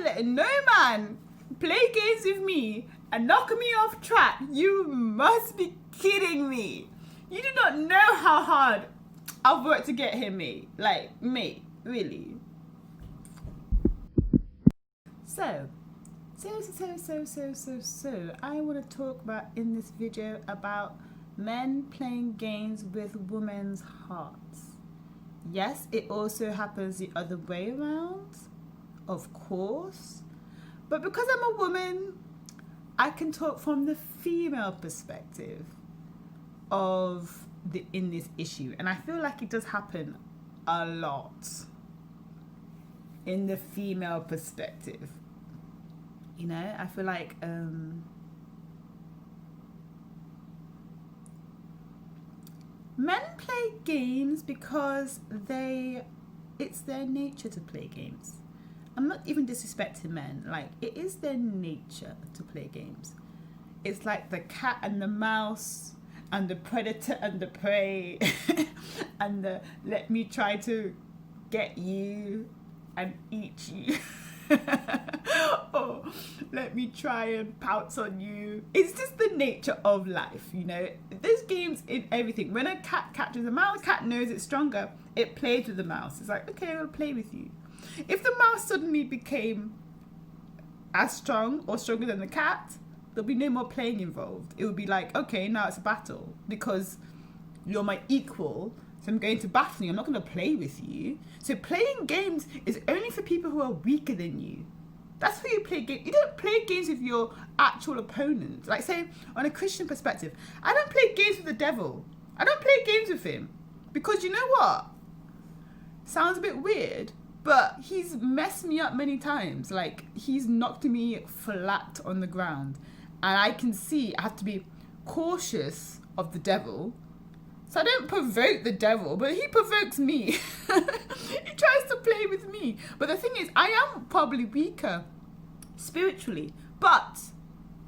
let no man play games with me and knock me off track. You must be kidding me. You do not know how hard I've worked to get here, mate. Like, mate, really. So, I want to talk about in this video about men playing games with women's hearts. Yes, it also happens the other way around, of course. But because I'm a woman, I can talk from the female perspective in this issue. And I feel like it does happen a lot in the female perspective. You know, I feel like men play games because it's their nature to play games. I'm not even disrespecting men. Like, it is their nature to play games. It's like the cat and the mouse and the predator and the prey and the let me try to get you and eat you. Or let me try and pounce on you. It's just the nature of life, you know. There's games in everything. When a cat catches a mouse, cat knows it's stronger. It plays with the mouse. It's like, okay, I'll play with you. If the mouse suddenly became as strong or stronger than the cat, there'll be no more playing involved. It would be like, okay, now it's a battle because you're my equal. So I'm going to battle you. I'm not going to play with you. So playing games is only for people who are weaker than you. That's who you play games. You don't play games with your actual opponent. Like, say, on a Christian perspective, I don't play games with the devil. I don't play games with him. Because you know what? Sounds a bit weird, but he's messed me up many times. Like, he's knocked me flat on the ground. And I can see I have to be cautious of the devil. So I don't provoke the devil, but he provokes me. He tries to play with me. But the thing is, I am probably weaker spiritually. But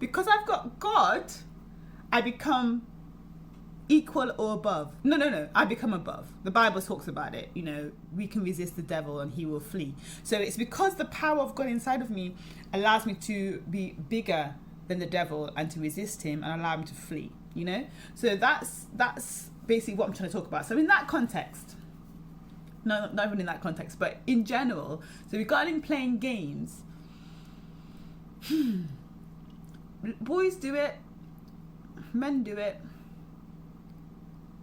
because I've got God, I become equal or above. No. I become above. The Bible talks about it. You know, we can resist the devil and he will flee. So it's because the power of God inside of me allows me to be bigger than the devil and to resist him and allow him to flee. You know? So that's basically what I'm trying to talk about. So in that context, no, not even in that context, but in general, so regarding playing games, boys do it, men do it,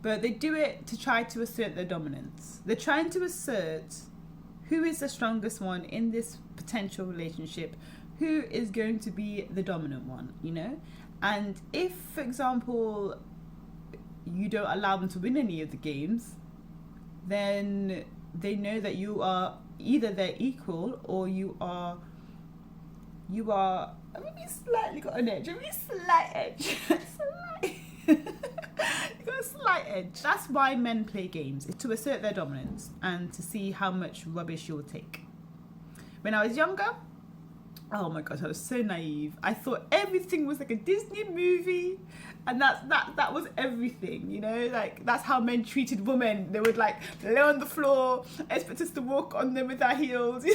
but they do it to try to assert their dominance. They're trying to assert who is the strongest one in this potential relationship, who is going to be the dominant one, you know? And if, for example, you don't allow them to win any of the games, then they know that you are either their equal or you are maybe slightly got an edge, maybe slight edge. You got a slight edge. That's why men play games, is to assert their dominance and to see how much rubbish you'll take. When I was younger, oh my gosh, I was so naive. I thought everything was like a Disney movie, and that was everything, you know? Like, that's how men treated women. They would like lay on the floor, expect us to walk on them with our heels.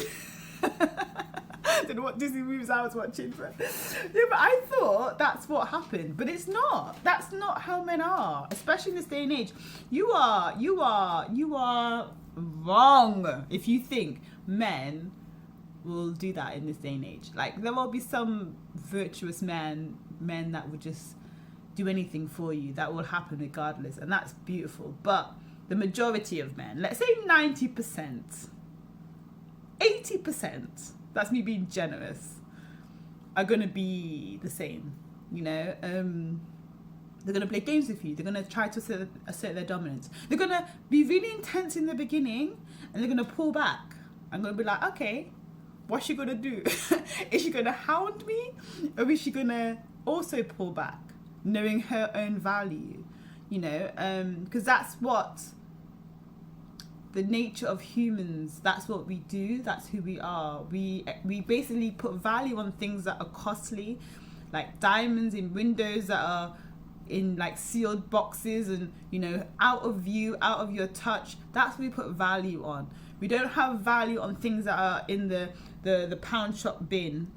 I don't know what Disney movies I was watching, but yeah, but I thought that's what happened. But it's not. That's not how men are, especially in this day and age. You are wrong if you think men will do that in this day and age. Like, there will be some virtuous men that would just do anything for you. That will happen regardless, and that's beautiful. But the majority of men, let's say 90%, 80%, that's me being generous, are going to be the same, you know? They're going to play games with you. They're going to try to assert their dominance. They're going to be really intense in the beginning, and they're going to pull back. I'm going to be like, okay, what's she going to do? Is she going to hound me? Or is she going to also pull back, knowing her own value? You know, because that's what the nature of humans, that's what we do, that's who we are. We basically put value on things that are costly, like diamonds in windows that are in like sealed boxes and, you know, out of view, out of your touch. That's what we put value on. We don't have value on things that are in the the pound shop bin,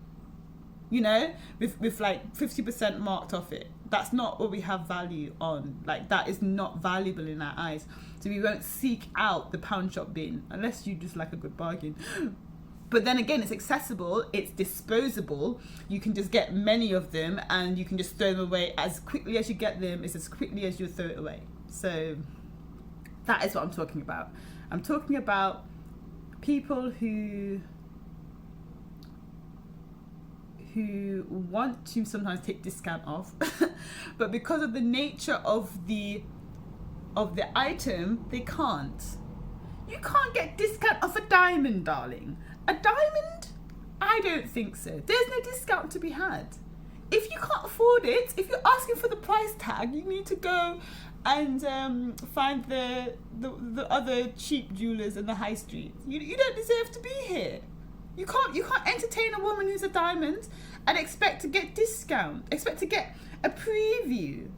you know, with like 50% marked off it. That's not what we have value on. Like, that is not valuable in our eyes. So we won't seek out the pound shop bin unless you just like a good bargain. But then again, it's accessible, it's disposable. You can just get many of them and you can just throw them away as quickly as you get them. It's as quickly as you throw it away. So that is what I'm talking about. I'm talking about people who want to sometimes take discount off, but because of the nature of the item, they can't. You can't get discount off a diamond, darling. A diamond? I don't think so. There's no discount to be had. If you can't afford it, if you're asking for the price tag, you need to go and find the other cheap jewelers in the high street. You don't deserve to be here. You can't entertain a woman who's a diamond and expect to get discount, expect to get a preview.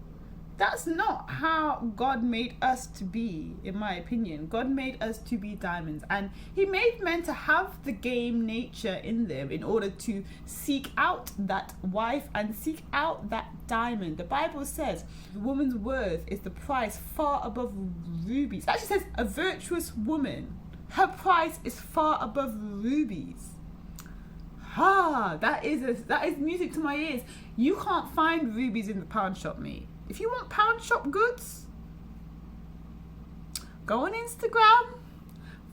That's not how God made us to be, in my opinion. God made us to be diamonds, and he made men to have the game nature in them in order to seek out that wife and seek out that diamond. The Bible says the woman's worth is the price far above rubies. It actually says a virtuous woman, her price is far above rubies. That is music to my ears. You can't find rubies in the pound shop, mate. If you want pound shop goods, go on Instagram,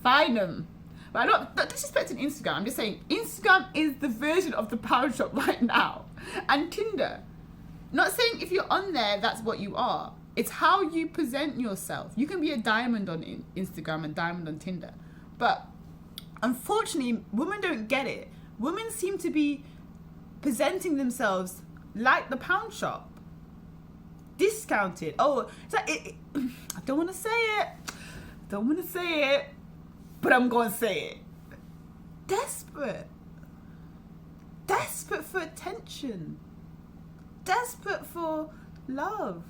find them. But I'm not disrespecting Instagram. I'm just saying Instagram is the version of the pound shop right now. And Tinder. Not saying if you're on there, that's what you are. It's how you present yourself. You can be a diamond on Instagram and diamond on Tinder. But unfortunately, women don't get it. Women seem to be presenting themselves like the pound shop. Discounted. Oh, it's like I don't want to say it. But I'm going to say it. Desperate for attention. Desperate for love.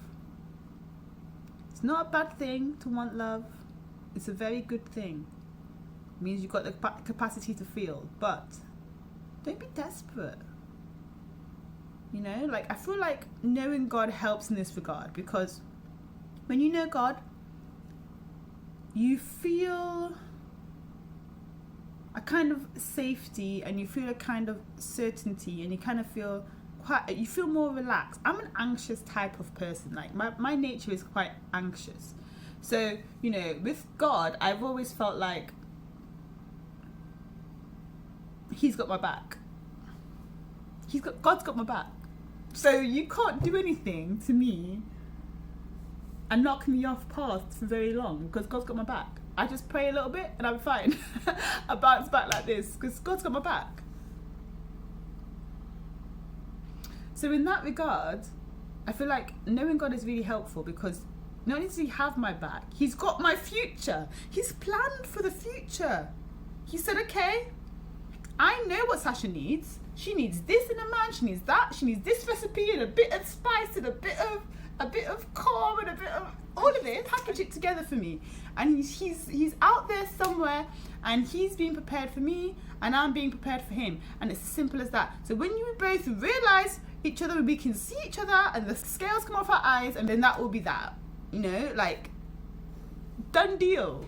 It's not a bad thing to want love. It's a very good thing. It means you've got the capacity to feel. But don't be desperate. You know, like, I feel like knowing God helps in this regard, because when you know God, you feel a kind of safety and you feel a kind of certainty, and you kind of feel you feel more relaxed. I'm an anxious type of person. Like, my nature is quite anxious. So, you know, with God, I've always felt like he's got my back. God's got my back. So you can't do anything to me and knock me off path for very long, because God's got my back. I just pray a little bit and I'm fine. I bounce back like this because God's got my back. So in that regard, I feel like knowing God is really helpful, because not only does he have my back, he's got my future. He's planned for the future. He said, okay, I know what Sasha needs. She needs this in a man, she needs that, she needs this recipe and a bit of spice and a bit of calm and a bit of all of it, package it together for me. And he's out there somewhere, and he's being prepared for me and I'm being prepared for him. And it's as simple as that. So when you both realise each other, we can see each other and the scales come off our eyes, and then that will be that. You know, like, done deal.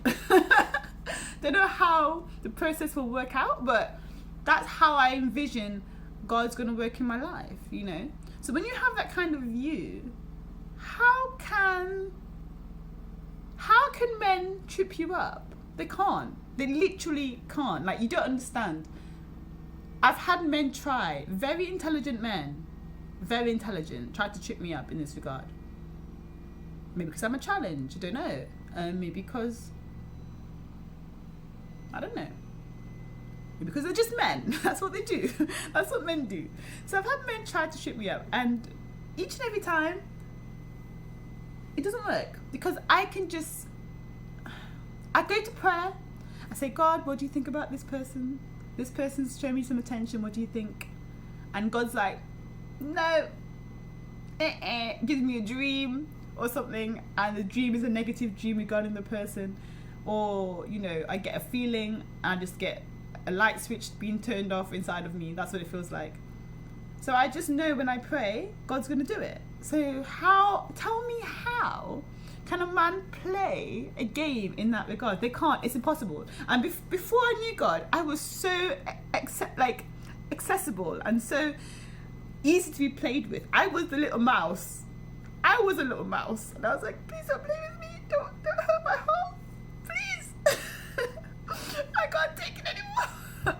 Don't know how the process will work out, but that's how I envision God's going to work in my life, you know. So when you have that kind of view, how can men trip you up? They can't. They literally can't. Like, you don't understand. I've had men try, very intelligent men, very intelligent, try to trip me up in this regard. Maybe because I'm a challenge, I don't know. Maybe because, I don't know. Because they're just men. That's what they do. That's what men do. So I've had men try to trip me up, and each and every time it doesn't work, because I go to prayer, I say, God, what do you think about this person? This person's showing me some attention, what do you think? And God's like, no, gives me a dream or something, and the dream is a negative dream regarding the person, or, you know, I get a feeling, and I just get a light switch being turned off inside of me. That's what it feels like. So I just know when I pray, God's going to do it. So tell me how can a man play a game in that regard? They can't. It's impossible. And before I knew God, I was so accessible and so easy to be played with. I was the little mouse. I was a little mouse. And I was like, please don't play with me. Don't hurt my heart. Please. I can't take it anymore.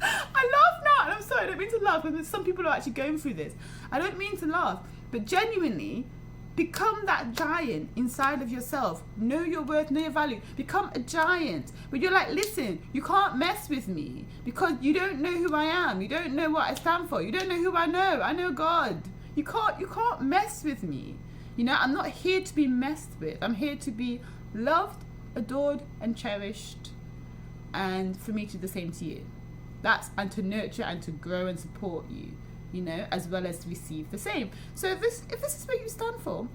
I laugh now, and I'm sorry, I don't mean to laugh, because some people are actually going through this. I don't mean to laugh, but genuinely, become that giant inside of yourself. Know your worth, know your value. Become a giant. But you're like, listen, you can't mess with me because you don't know who I am. You don't know what I stand for. You don't know who I know. I know God. You can't mess with me. You know, I'm not here to be messed with. I'm here to be loved, adored, and cherished. And for me to do the same to you. And to nurture and to grow and support you, you know, as well as to receive the same. So if this is what you stand for,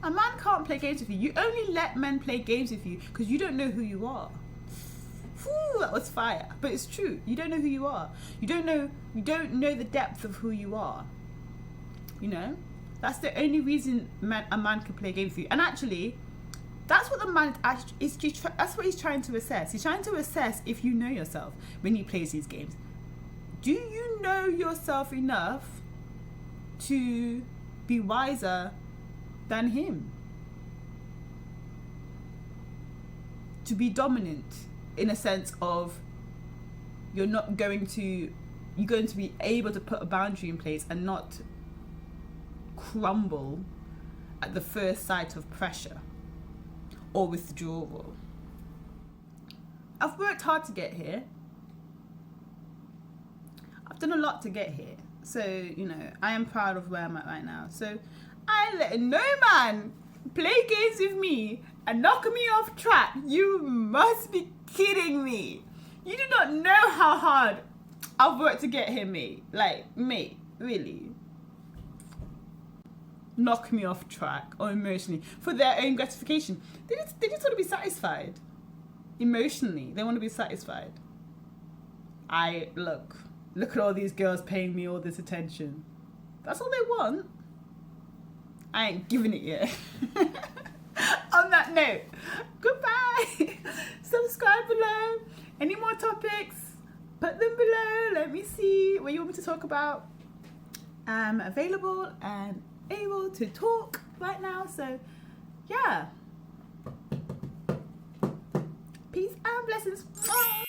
a man can't play games with you. You only let men play games with you because you don't know who you are. Whew, that was fire. But it's true. You don't know who you are. You don't know the depth of who you are. You know? That's the only reason a man can play games with you. And actually, that's what the man is. That's what he's trying to assess. He's trying to assess if you know yourself when he plays these games. Do you know yourself enough to be wiser than him? To be dominant in a sense of you're going to be able to put a boundary in place and not crumble at the first sight of pressure or withdrawal. I've worked hard to get here. I've done a lot to get here. So, you know, I am proud of where I'm at right now. So I ain't letting no man play games with me and knock me off track. You must be kidding me. You do not know how hard I've worked to get here, mate. Like, mate, really. Knock me off track or emotionally for their own gratification. They just want to be satisfied. Emotionally, they want to be satisfied. Look at all these girls paying me all this attention. That's all they want. I ain't giving it yet. On that note, goodbye. Subscribe below. Any more topics? Put them below. Let me see what you want me to talk about. I'm available and able to talk right now, so yeah. Peace and blessings. Bye.